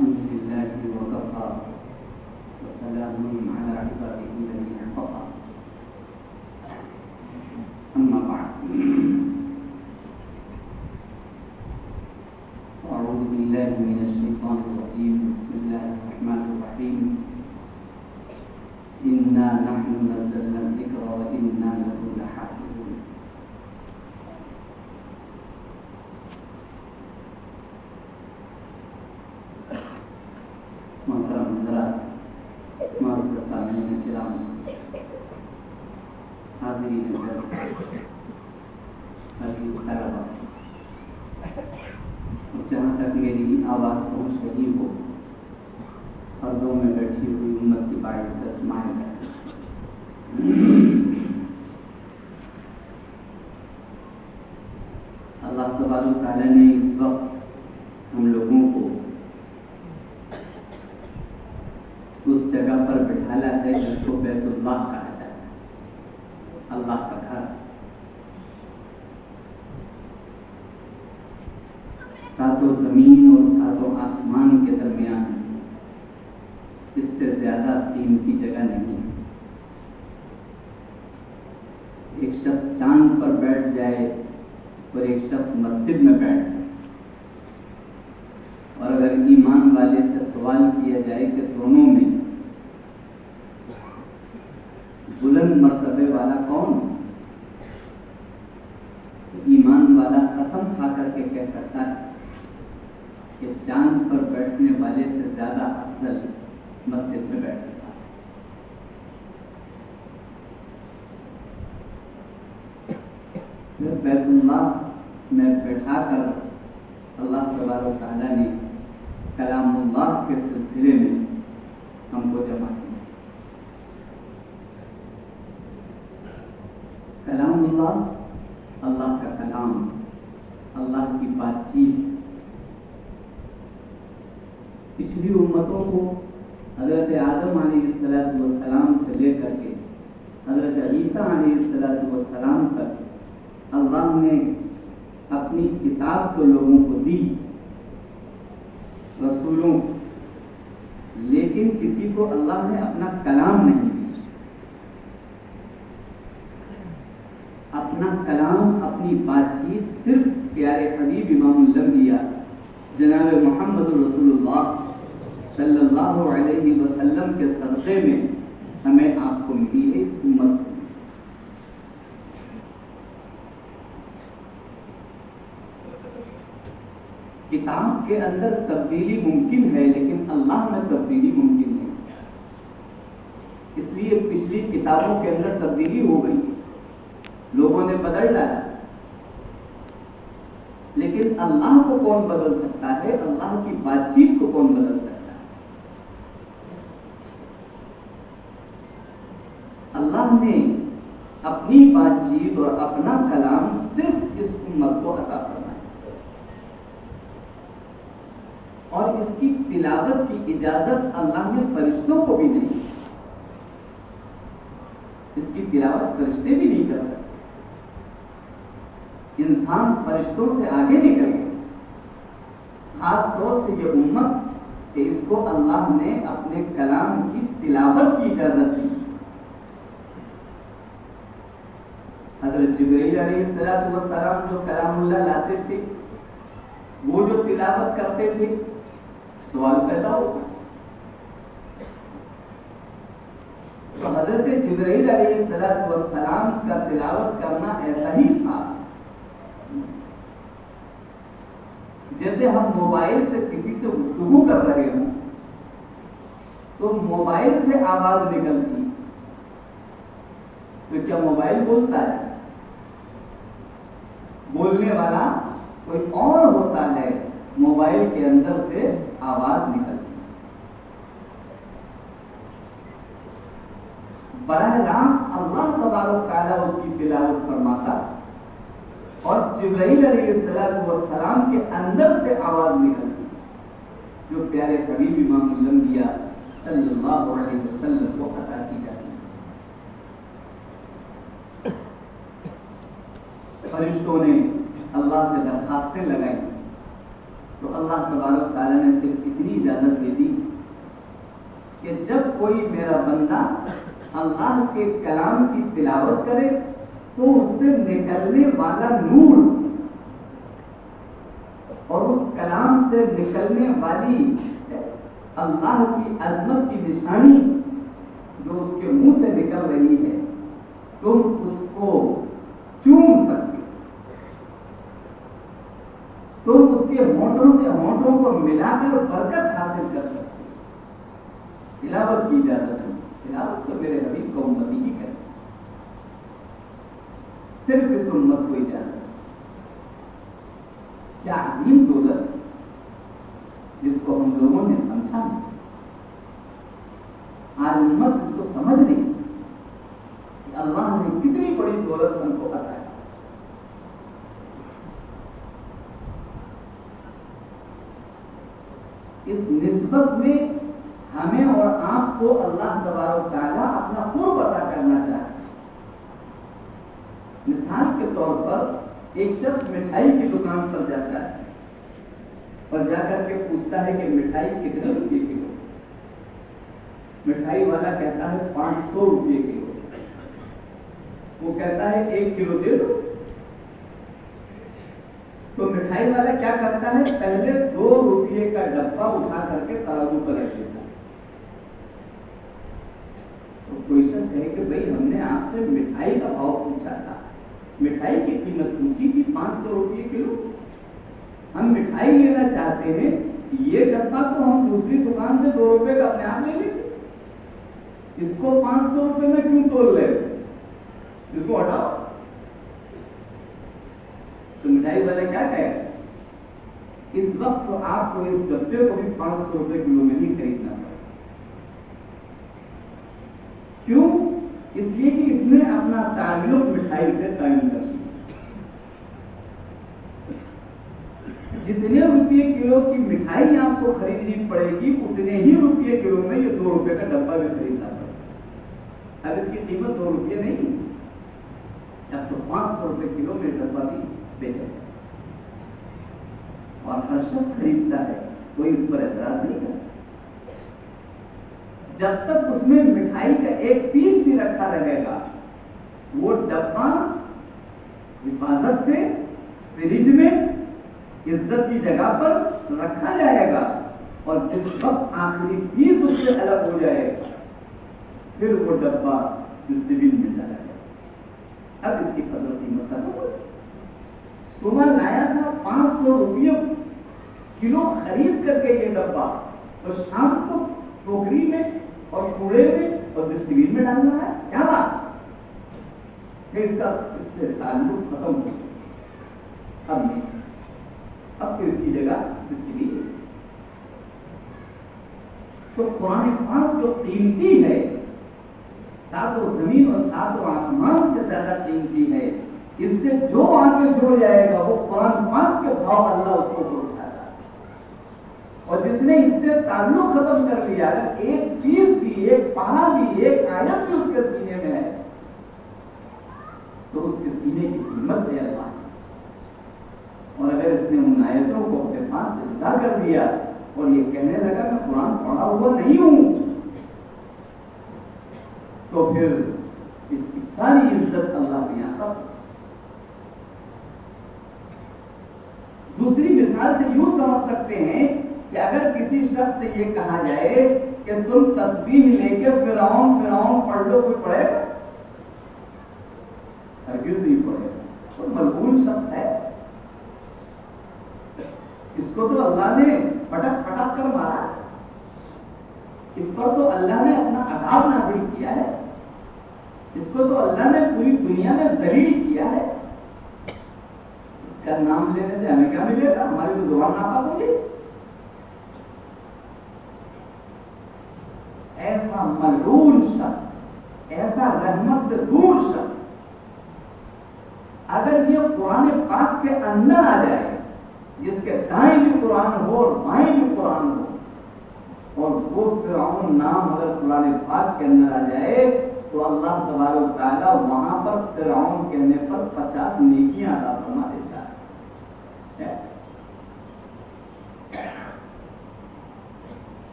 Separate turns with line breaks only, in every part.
الحمد لله وكفى وسلام على عباده الذين اصطفى أما بعد أعوذ بالله من الشيطان الرجيم بسم الله الرحمن الرحيم إنا نحن نزلنا الذكر وإنا له لحافظون محترم حضرات، معزز سامعین کرام، حاضرین جلسہ، عزیز طلبہ، جہاں تک میری آواز پہنچ رہی ہو، پردوں میں بیٹھی ہوئی امت کی باعزت مائیں ہے، اللہ تبارک و تعالیٰ نے اس وقت ہم لوگوں کو اس جگہ پر بٹھالا ہے جس کو بیت اللہ کہا جاتا ہے، اللہ کا گھر۔ ساتوں زمین اور ساتوں آسمان کے درمیان اس سے زیادہ قیمتی جگہ نہیں ہے۔ ایک شخص چاند پر بیٹھ جائے اور ایک شخص مسجد میں بیٹھ جائے، اور اگر ایمان والے سے سوال کیا جائے کہ دونوں میں بلند مرتبے والا کون، ایمان والا قسم کھا کر کے کہہ سکتا ہے کہ چاند پر بیٹھنے والے سے زیادہ افضل مسجد میں بیٹھنے والا۔ پھر بیت اللہ میں بیٹھا کر اللہ تبارک و تعالیٰ نے کلام اللہ کے سلسلے میں ہم کو جمع کیا۔ کلام اللہ، اللہ کا کلام، اللہ کی بات چیت۔ پچھلی امتوں کو حضرت آدم علیہ السلام سے لے کر کے حضرت عیسیٰ علیہ السلام تک اللہ نے اپنی کتاب تو لوگوں کو دی، رسولوں، لیکن کسی کو اللہ نے اپنا کلام نہیں دیا۔ اپنا کلام، اپنی بات چیت صرف پیارے حبیب امام الانبیاء جناب محمد رسول اللہ صلی اللہ علیہ وسلم کے صدقے میں ہمیں آپ کو ملی ہے، اس امت کو۔ کتاب کے اندر تبدیلی ممکن ہے لیکن اللہ میں تبدیلی ممکن نہیں، اس لیے پچھلی کتابوں کے اندر تبدیلی ہو گئی، لوگوں نے بدل ڈالا، لیکن اللہ کو کون بدل سکتا ہے؟ اللہ کی بات چیت کو کون بدل سکتا ہے؟ اللہ نے اپنی بات چیت اور اپنا کلام صرف اس امت کو عطا فرمایا، اور اس کی تلاوت کی اجازت اللہ نے فرشتوں کو بھی نہیں، اس کی تلاوت فرشتے بھی نہیں کر سکتے۔ انسان فرشتوں سے آگے نکل گئے، خاص طور سے یہ امت کہ اس کو اللہ نے اپنے کلام کی تلاوت کی اجازت دی۔ حضرت جبرائیل علیہ السلام جو کلام اللہ لاتے تھے، وہ جو تلاوت کرتے تھے، سوال پیدا ہوتا، تو حضرت جبرائیل علیہ السلام کا تلاوت کرنا ایسا ہی تھا جیسے ہم موبائل سے کسی سے گفتگو کر رہے ہوں تو موبائل سے آواز نکلتی، تو کیا موبائل بولتا ہے؟ بولنے والا کوئی اور ہوتا ہے، موبائل کے اندر سے آواز نکلتی۔ براہ راست اللہ تبارک تعالیٰ اس کی تلاوت فرماتا اور جبرائیل علیہ السلام کے اندر سے آواز نکلتی، جو پیارے حبیب امام الانبیاء صلی اللہ علیہ وسلم کو عطا کی جاتی ہے۔ فرشتوں نے اللہ سے درخواستیں لگائی تو اللہ تبارک تعالیٰ نے صرف اتنی اجازت دے دی کہ جب کوئی میرا بندہ اللہ کے کلام کی تلاوت کرے تو اس سے نکلنے والا نور اور اس کلام سے نکلنے والی اللہ کی عظمت کی نشانی جو اس کے منہ سے نکل رہی ہے تم اس کو چوم سکتے، تم اس کے ہونٹوں سے ہونٹوں کو ملا کر برکت حاصل کر سکتے۔ تلاوت کی اجازت ہے، تلاوت تو میرے حبیب کو امتی ہی کرے، صرف اس امت کو اجازت۔ کیا عظیم دولت جس کو ہم لوگوں نے سمجھا نہیں، آج امت اس کو سمجھ نہیں کہ اللہ نے کتنی بڑی دولت ہم کو عطا ہے۔ اس نسبت میں ہمیں اور آپ کو اللہ تبارک و تعالیٰ اپنا قرب عطا کرنا چاہتے ہیں۔ مثال کے طور پر ایک شخص مٹھائی کی دکان پر جاتا ہے اور جا کر کے پوچھتا ہے کہ مٹھائی کتنے روپے کلو؟ مٹھائی والا کہتا ہے 500 روپے کلو۔ وہ کہتا ہے 1 کلو دے دو۔ تو مٹھائی والا کیا کرتا ہے؟ پہلے 2 روپے کا ڈبہ اٹھا کر کے ترازو پر رکھ دیتا ہے۔ تو کوئی شخص کہے کہ بھائی ہم نے آپ سے مٹھائی کا بھاؤ پوچھا تھا، مٹھائی کی قیمت پوچھی تھی 500 روپے کلو، ہم مٹھائی لینا چاہتے ہیں، یہ ڈبہ تو ہم دوسری دکان سے 2 روپے کا اپنے آپ لے لیں، اس کو 500 روپے میں کیوں تول لے؟ اس کو ہٹاؤ۔ تو مٹھائی والا کیا کہے؟ اس وقت تو آپ کو اس ڈبے کو بھی 500 روپے کلو میں نہیں خریدنا پڑے۔ کیوں؟ اس لیے کہ اس نے اپنا تعلق مٹھائی سے قائم کر لیا۔ جتنے روپے کلو کی مٹھائی آپ کو خریدنی پڑے گی اتنے ہی روپے کلو میں یہ 2 روپے کا ڈبہ بھی خریدنا پڑے گا۔ اب اس کی قیمت 2 روپے نہیں، اب تو 500 روپے کلو میں ڈبہ بھی بیچا جائے اور ہر شخص خریدتا ہے، کوئی اس پر اعتراض نہیں کرتا۔ جب تک اس میں مٹھائی کا 1 پیس بھی رکھا رہے گا وہ ڈبہ حفاظت سے فریج میں عزت کی جگہ پر رکھا جائے گا، اور جس وقت آخری پیس اس سے الگ ہو جائے گا پھر وہ ڈبہ ڈسٹ بن میں ڈالا جائے گا۔ اب اس کی قدر قیمت ختم ہو گئی۔ صبح لایا تھا 500 روپے کلو خرید کر کے یہ ڈبہ، اور شام کو ٹوکری میں اور کوڑے میں اور ڈسٹ بن میں ڈالنا ہے، کیا بات؟ اس سے تعلق ختم ہو گیا۔ اب نہیں، اب تو اس کی جگہ ڈسٹ بن ہے۔ تو قرآن پاک جو قیمتی ہے، 7 زمین اور 7 آسمان سے زیادہ قیمتی ہے، اس سے جو آگے جڑ جائے گا وہ قرآن پاک کے بھاؤ اللہ اس کو اٹھاتا ہے، اور جس نے اس سے تعلق ختم کر لیا، اگر 1 چیز بھی، 1 پارا بھی، 1 آیت بھی اس کے سینے میں ہے تو اس کے سینے کی قیمت ہے اللہ، اور اگر اس نے ان آیتوں کو اپنے پاس سے جدا کر دیا اور یہ کہنے لگا میں قرآن پڑھا ہوا نہیں ہوں، تو پھر اس کی ساری عزت اللہ کے یہاں ختم۔ دوسری مثال سے یوں سمجھ سکتے ہیں کہ اگر کسی شخص سے یہ کہا جائے کہ تم تسبیح لے کے فرعون پڑھ لو، کوئی پڑھے گا؟ ہرگز نہیں پڑھے گا، تو ملعون شخص ہے، اس کو تو اللہ نے پٹک پٹک کر مارا، اس پر تو اللہ نے اپنا عذاب نازل کیا ہے، اس کو تو اللہ نے پوری دنیا میں ذلیل کیا ہے، اس کا نام لینے سے ہمیں کیا ملے گا؟ ہماری تو زبان ناپاک ہو جائے۔ ایسا ملعون شخص، ایسا رحمت سے دور شخص اگر یہ قرآن پاک کے اندر آ جائے، جس کے دائیں بھی قرآن ہو اور بائیں بھی قرآن ہو، اور وہ فرعون نام اگر قرآن پاک کے اندر آ جائے تو اللہ تبارک و تعالیٰ وہاں پر فرعون کہنے پر 50 نیکیاں عطا فرما دیتا ہے۔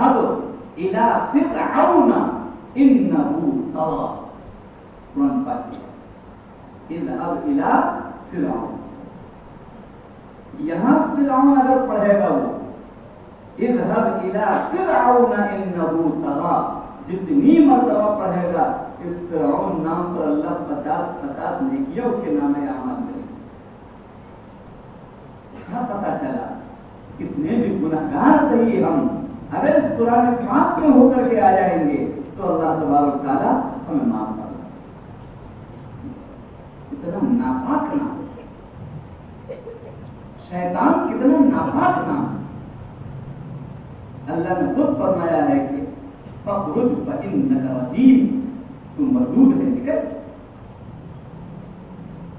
اذهب الى فرعون انه طغى. قرآن پاک اذهب الى فرعون. یہاں فرعون اگر پڑھے گا وہ اذهب الى فرعون انه طغى، جتنی مرتبہ پڑھے گا اس فرعون نام پر اللہ 50 نیکیاں اس کے نام اعمال دیں. کیا پتا چلا کتنے بھی گنہگار صحیح ہم اگر اس قرآن پاک میں ہو کر کے آ جائیں گے تو اللہ تبارک تعالیٰ ہمیں معاف کر دے. اتنا ناپاک نام، شیطان کتنا ناپاک نام. اللہ نے خود فرمایا ہے کہ فَخْرُجْ فَإِنَّكَ رَجِيمٌ، تم مردود ہے، نکل.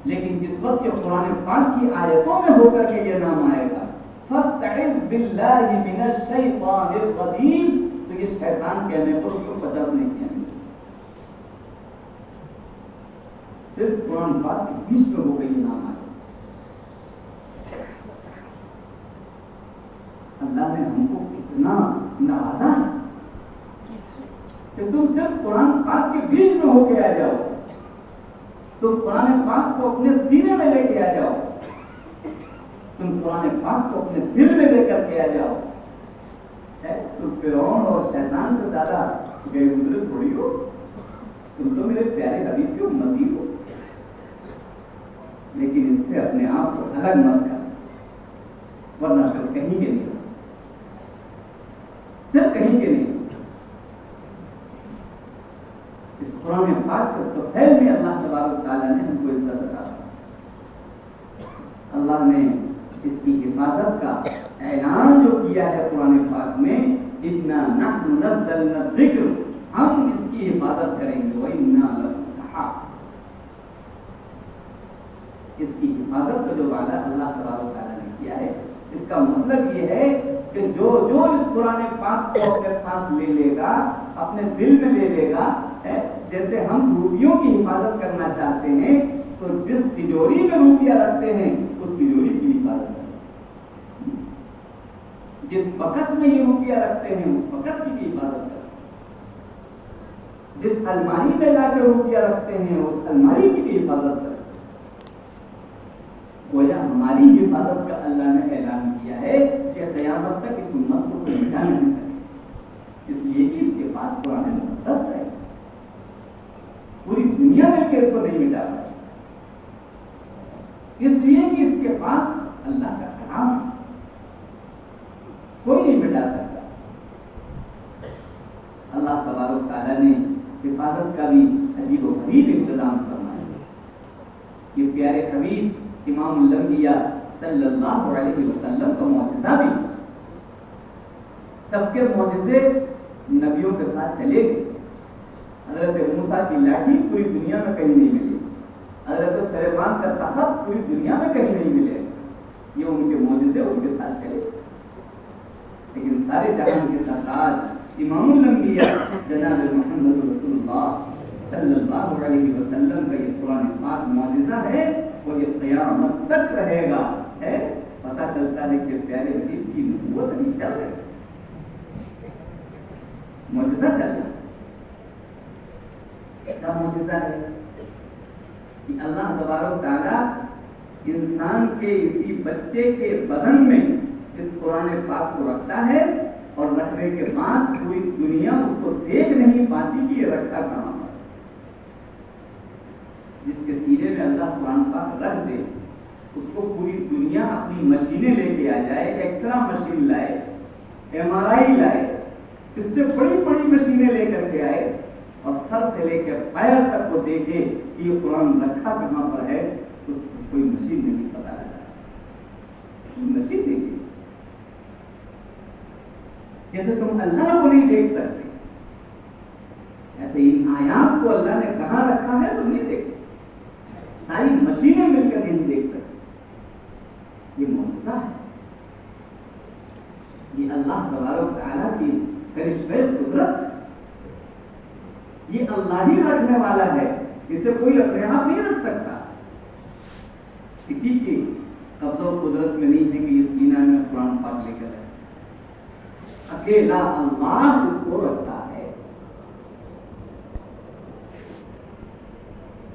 لیکن جس وقت یہ قرآن پاک کی آیتوں میں ہو کر کے یہ نام آئے گا فَاسْتَعِذْ بِاللَّهِ مِنَ الشَّيْطَانِ الرَّجِيمِ، تو یہ شیطان کہنے پر اس کو 50 نہیں کہنے. صرف قرآن پاک کے بیچ میں ہو گئی یہ نام آئے. اللہ نے ہم کو کتنا نوازا ہے کہ تم صرف قرآن پاک کے بیچ میں ہو کے آ جاؤ. تم قرآن پاک کو اپنے سینے میں لے کے آ جاؤ. تم قرآن پاک کو اپنے دل میں لے کر کے آ جاؤ. تم فرعون اور شیطان سے زیادہ گئے گزرے تھوڑی ہو. تم تو میرے پیارے حبیب کی امتی ہو. لیکن اس سے اپنے آپ کو الگ مت کر، ورنہ پھر کہیں کے نہیں، پھر کہیں کے نہیں. اس قرآن پاک کے توفیل میں اللہ تبارک تعالیٰ نے ہم کو عزت عطا کی. اللہ نے اس کی حفاظت کا اعلان جو کیا ہے قرآن پاک میں، اِنَّا نَحْنُ نَزَّلْنَا الذِّكْرَ، ہم اس کی حفاظت کریں گے. وَإِنَّا لَهُ لَحَافِظُونَ، اس کی حفاظت کا جو وعدہ اللہ تبارک تعالیٰ نے کیا ہے، اس کا مطلب یہ ہے کہ جو اس قرآن پاک کو اپنے پاس لے لے گا، اپنے دل میں لے لے گا، جیسے ہم روپیوں کی حفاظت کرنا چاہتے ہیں تو جس تجوری میں روپیہ رکھتے ہیں اس تجوری کی حفاظت کریں. جس بکس میں یہ روپیہ رکھتے ہیں اس بکس کی بھی حفاظت کریں. جس الماری میں لا کے روپیہ رکھتے ہیں اس الماری کی بھی حفاظت کریں. گویا ہماری حفاظت کا اللہ نے اعلان کیا ہے کہ قیامت تک اس امت کو کوئی مٹا نہیں سکے، اس لیے کہ اس کے پاس قرآن مقدس ہے. پوری دنیا مل کے اس کو نہیں مٹا پائے، اس لیے کہ اس کے پاس اللہ کا کلام ہے، کوئی نہیں مٹا سکتا. اللہ تبارک تعالیٰ نے حفاظت کا بھی عجیب و غریب انتظام فرمایا. یہ پیارے حبیب امام الانبیاء صلی اللہ علیہ وسلم کا معجزہ بھی، سب کے معجزے نبیوں کے ساتھ چلے گئے. حضرت موسیٰ کی لاٹھی پوری دنیا میں کہیں نہیں ملی، حضرت سلیمان کا تخت پوری دنیا میں کہیں نہیں ملے. یہ ان کے معجزے ان کے ساتھ چلے. لیکن سارے جہان کے سرتاج امام الانبیاء جناب محمد رسول اللہ صلی اللہ علیہ وسلم کا یہ قرآن پاک معجزہ ہے اور یہ قیامت تک رہے گا. پتہ چلتا ہے کہ پیارے حبیب کی نبوت نہیں چل رہی، معجزہ چل رہا ہے. ایسا معجزہ ہے کہ اللہ تبارک تعالیٰ انسان کے اسی بچے کے بدن میں اس قرآن پاک کو رکھتا ہے اور رکھنے کے بعد پوری دنیا اس کو دیکھ نہیں پاتی کہ یہ رکھا کہاں پر. جس کے سینے میں اللہ قرآن پاک رکھ دے اس کو پوری دنیا اپنی مشینیں لے کے آ جائے، ایکسرا مشین لائے، MRI لائے، اس سے بڑی بڑی مشینیں لے کر کے آئے اور سر سے لے کے پیر تک کو دیکھے کہ یہ قرآن رکھا کہاں پر ہے، اس کو کوئی مشین نہیں پتا لگا. مشین نہیں، جیسے تم اللہ کو نہیں دیکھ سکتے ایسے ان آیات کو اللہ نے کہاں رکھا ہے تم نہیں دیکھ سکتے. ساری مشینیں مل کر نہیں دیکھ سکتے. یہ معجزہ ہے، یہ اللہ تبارک تعالیٰ کی کرشمے قدرت. یہ اللہ ہی رکھنے والا ہے، اسے کوئی اپنے آپ نہیں رکھ سکتا. کسی کی قبضہ و قدرت میں نہیں ہے کہ یہ سینہ میں قرآن پاک لے کر ہے. اکیلا اللہ اس کو رکھتا ہے.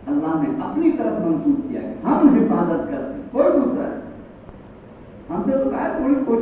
اللہ نے اپنی طرف منسوخ کیا ہے، ہم حفاظت کرتے ہیں، کوئی دوسرا نہیں. ہم سے تو کہا تھوڑی کوشش